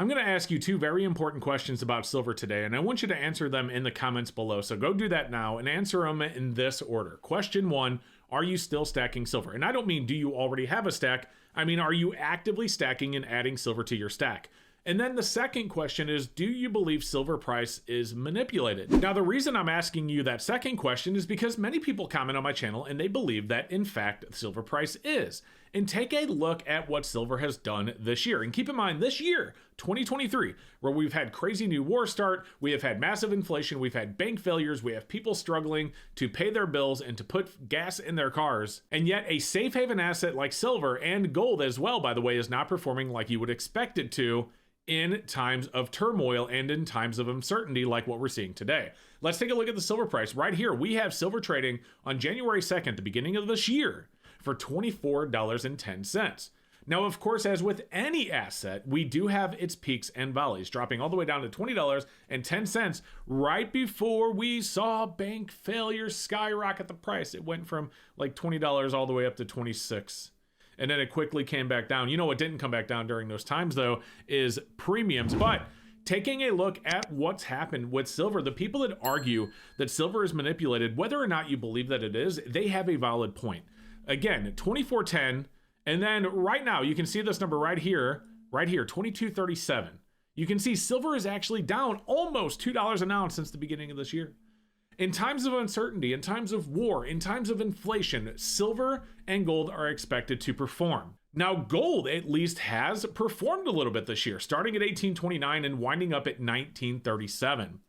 I'm going to ask you two very important questions about silver today, and I want you to answer them in the comments below. So go do that now and answer them in this order. Question 1, are you still stacking silver? And I don't mean do you already have a stack, I mean are you actively stacking and adding silver to your stack? And then the second question is, do you believe silver price is manipulated? Now, the reason I'm asking you that second question is because many people comment on my channel and they believe that, in fact, silver price is. And take a look at what silver has done this year. And keep in mind, this year, 2023, where we've had crazy new war start, we have had massive inflation, we've had bank failures, we have people struggling to pay their bills and to put gas in their cars. And yet a safe haven asset like silver and gold as well, by the way, is not performing like you would expect it to in times of turmoil and in times of uncertainty like what we're seeing today. Let's take a look at the silver price. Right here, we have silver trading on January 2nd, the beginning of this year, for $24.10. Now, of course, as with any asset, we do have its peaks and valleys, dropping all the way down to $20.10 right before we saw bank failures skyrocket the price. It went from like $20 all the way up to $26. And then it quickly came back down. You know what didn't come back down during those times, though, is premiums. But taking a look at what's happened with silver, the people that argue that silver is manipulated, whether or not you believe that it is, they have a valid point. Again, 24.10, and then right now, you can see this number right here, 22.37. You can see silver is actually down almost $2 an ounce since the beginning of this year. In times of uncertainty, in times of war, in times of inflation, silver and gold are expected to perform. Now, gold at least has performed a little bit this year, starting at 1829 and winding up at 1937.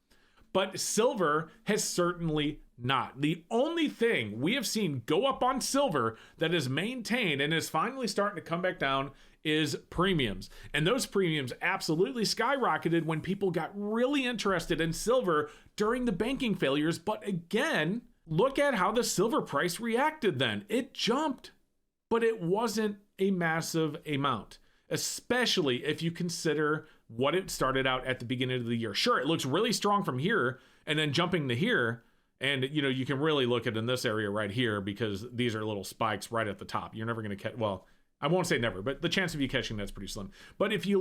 But silver has certainly not. The only thing we have seen go up on silver that is maintained and is finally starting to come back down is premiums. And those premiums absolutely skyrocketed when people got really interested in silver during the banking failures. But again, look at how the silver price reacted then. It jumped, but it wasn't a massive amount, especially if you consider what it started out at the beginning of the year. Sure, it looks really strong from here and then jumping to here. And, you know, you can really look at it in this area right here because these are little spikes right at the top. You're never going to catch, well, I won't say never, but the chance of you catching that's pretty slim. But if you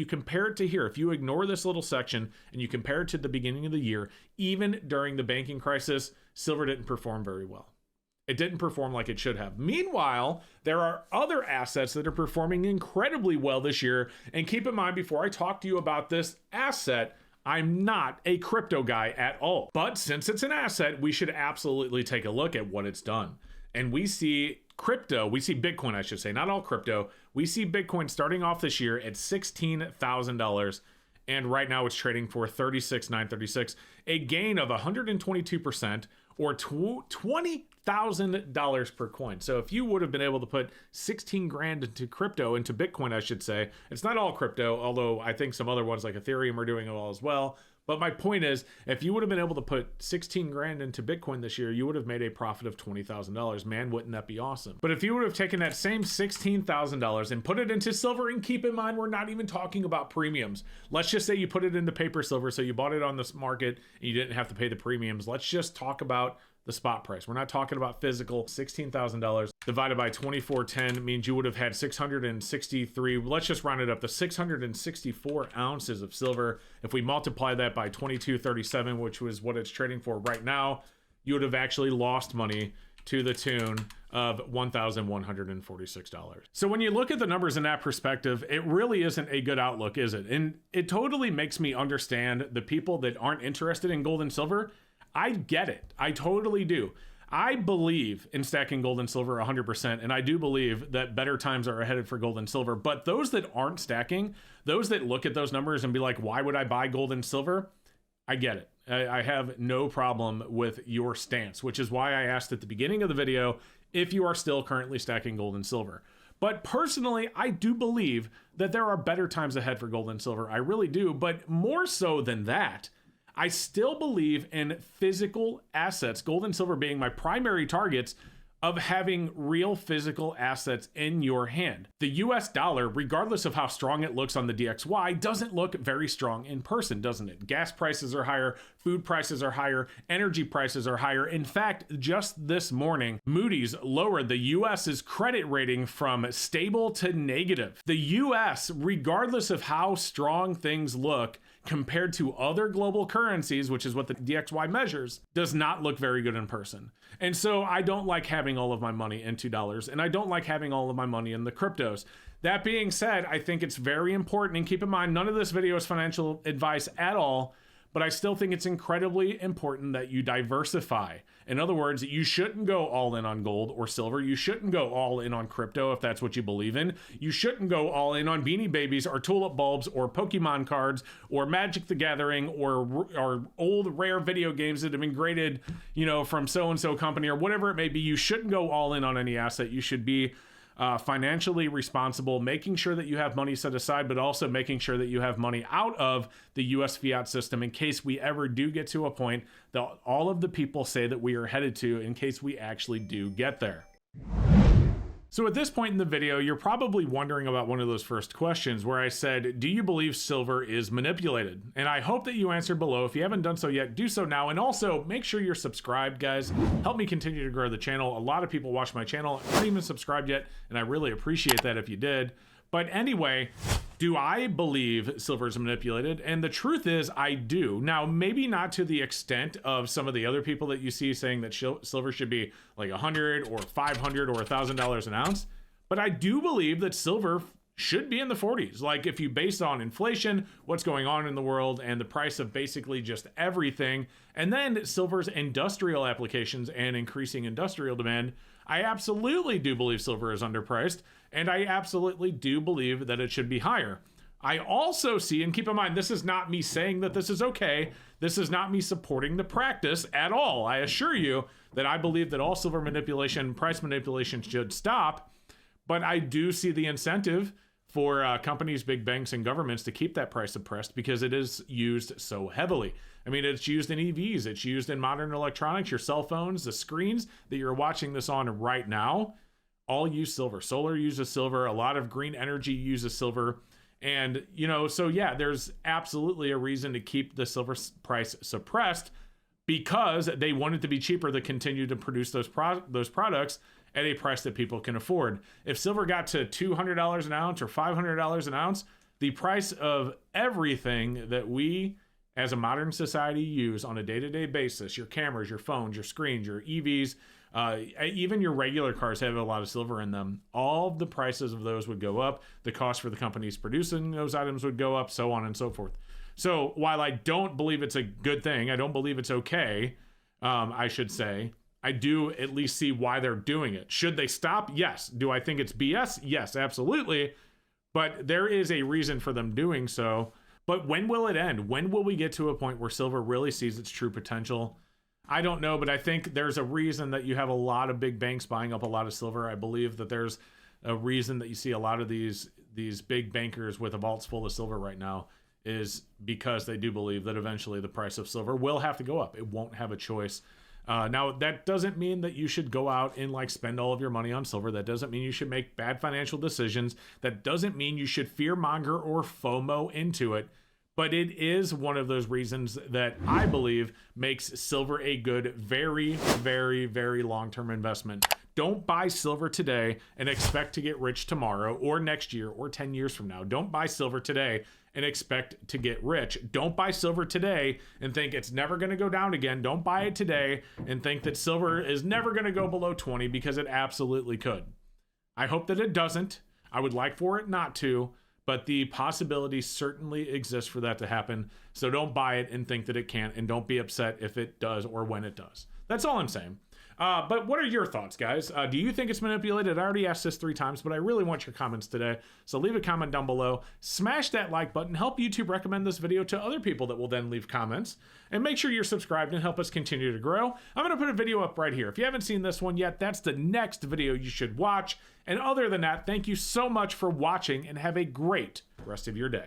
compare it to here, if you ignore this little section and you compare it to the beginning of the year, even during the banking crisis, silver didn't perform very well. It didn't perform like it should have. Meanwhile, there are other assets that are performing incredibly well this year. And keep in mind, before I talk to you about this asset, I'm not a crypto guy at all. But since it's an asset, we should absolutely take a look at what it's done. And we see crypto, we see Bitcoin, I should say, not all crypto. We see Bitcoin starting off this year at $16,000. And right now it's trading for $36,936, a gain of 122% or $20,000 per coin. So if you would have been able to put 16 grand into crypto, into Bitcoin, I should say, it's not all crypto, although I think some other ones like Ethereum are doing it all as well. But my point is, if you would have been able to put 16 grand into Bitcoin this year, you would have made a profit of $20,000. Man, wouldn't that be awesome? But if you would have taken that same $16,000 and put it into silver, and keep in mind, we're not even talking about premiums. Let's just say you put it into paper silver, so you bought it on this market and you didn't have to pay the premiums. Let's just talk about the spot price. We're not talking about physical. $16,000 divided by 2410 means you would have had 663, let's just round it up to 664 ounces of silver. If we multiply that by 2237, which was what it's trading for right now, you would have actually lost money to the tune of $1,146. So when you look at the numbers in that perspective, it really isn't a good outlook, is it? And it totally makes me understand the people that aren't interested in gold and silver. I get it. I totally do. I believe in stacking gold and silver 100%, and I do believe that better times are ahead for gold and silver. But those that aren't stacking, those that look at those numbers and be like, why would I buy gold and silver? I get it. I have no problem with your stance, which is why I asked at the beginning of the video if you are still currently stacking gold and silver. But personally, I do believe that there are better times ahead for gold and silver. I really do. But more so than that, I still believe in physical assets, gold and silver being my primary targets, of having real physical assets in your hand. The US dollar, regardless of how strong it looks on the DXY, doesn't look very strong in person, doesn't it? Gas prices are higher, food prices are higher, energy prices are higher. In fact, just this morning, Moody's lowered the US's credit rating from stable to negative. The US, regardless of how strong things look, compared to other global currencies, which is what the DXY measures, does not look very good in person. And so I don't like having all of my money in $2, and I don't like having all of my money in the cryptos. That being said, I think it's very important, and keep in mind, none of this video is financial advice at all, but I still think it's incredibly important that you diversify. In other words, you shouldn't go all in on gold or silver. You shouldn't go all in on crypto if that's what you believe in. You shouldn't go all in on Beanie Babies or tulip bulbs or Pokemon cards or Magic the Gathering or old rare video games that have been graded, from so-and-so company or whatever it may be. You shouldn't go all in on any asset. You should be financially responsible, making sure that you have money set aside, but also making sure that you have money out of the US fiat system in case we ever do get to a point that all of the people say that we are headed to, in case we actually do get there. So at this point in the video, you're probably wondering about one of those first questions where I said, do you believe silver is manipulated? And I hope that you answered below. If you haven't done so yet, do so now. And also make sure you're subscribed, guys. Help me continue to grow the channel. A lot of people watch my channel, aren't even subscribed yet, and I really appreciate that if you did. But anyway, do I believe silver is manipulated? And the truth is I do. Now, maybe not to the extent of some of the other people that you see saying that silver should be like $100 or $500 or $1,000 an ounce, but I do believe that silver should be in the 40s. Like if you base on inflation, what's going on in the world, and the price of basically just everything, and then silver's industrial applications and increasing industrial demand, I absolutely do believe silver is underpriced, and I absolutely do believe that it should be higher. I also see, and keep in mind, this is not me saying that this is okay. This is not me supporting the practice at all. I assure you that I believe that all silver manipulation, price manipulation should stop, but I do see the incentive for companies, big banks, and governments to keep that price suppressed because it is used so heavily. I mean, it's used in EVs, it's used in modern electronics, your cell phones, the screens that you're watching this on right now, all use silver. Solar uses silver, a lot of green energy uses silver. And, so yeah, there's absolutely a reason to keep the silver price suppressed because they want it to be cheaper to continue to produce those products at a price that people can afford. If silver got to $200 an ounce or $500 an ounce, the price of everything that we as a modern society use on a day-to-day basis, your cameras, your phones, your screens, your EVs, even your regular cars have a lot of silver in them. All of the prices of those would go up. The cost for the companies producing those items would go up, so on and so forth. So while I don't believe it's a good thing, I don't believe it's okay, I should say, I do at least see why they're doing it. Should they stop? Yes. Do I think it's BS? Yes, absolutely. But there is a reason for them doing so. But when will it end? When will we get to a point where silver really sees its true potential? I don't know, but I think there's a reason that you have a lot of big banks buying up a lot of silver. I believe that there's a reason that you see a lot of these big bankers with vaults full of silver right now is because they do believe that eventually the price of silver will have to go up. It won't have a choice. Now, that doesn't mean that you should go out and spend all of your money on silver. That doesn't mean you should make bad financial decisions. That doesn't mean you should fearmonger or FOMO into it. But it is one of those reasons that I believe makes silver a good, very, very, very long-term investment. Don't buy silver today and expect to get rich tomorrow or next year or 10 years from now. Don't buy silver today and expect to get rich. Don't buy silver today and think it's never going to go down again. Don't buy it today and think that silver is never going to go below 20 because it absolutely could. I hope that it doesn't. I would like for it not to, but the possibility certainly exists for that to happen. So don't buy it and think that it can't, and don't be upset if it does or when it does. That's all I'm saying. But what are your thoughts, guys? Do you think it's manipulated? I already asked this 3 times, but I really want your comments today. So leave a comment down below. Smash that like button. Help YouTube recommend this video to other people that will then leave comments. And make sure you're subscribed and help us continue to grow. I'm going to put a video up right here. If you haven't seen this one yet, that's the next video you should watch. And other than that, thank you so much for watching and have a great rest of your day.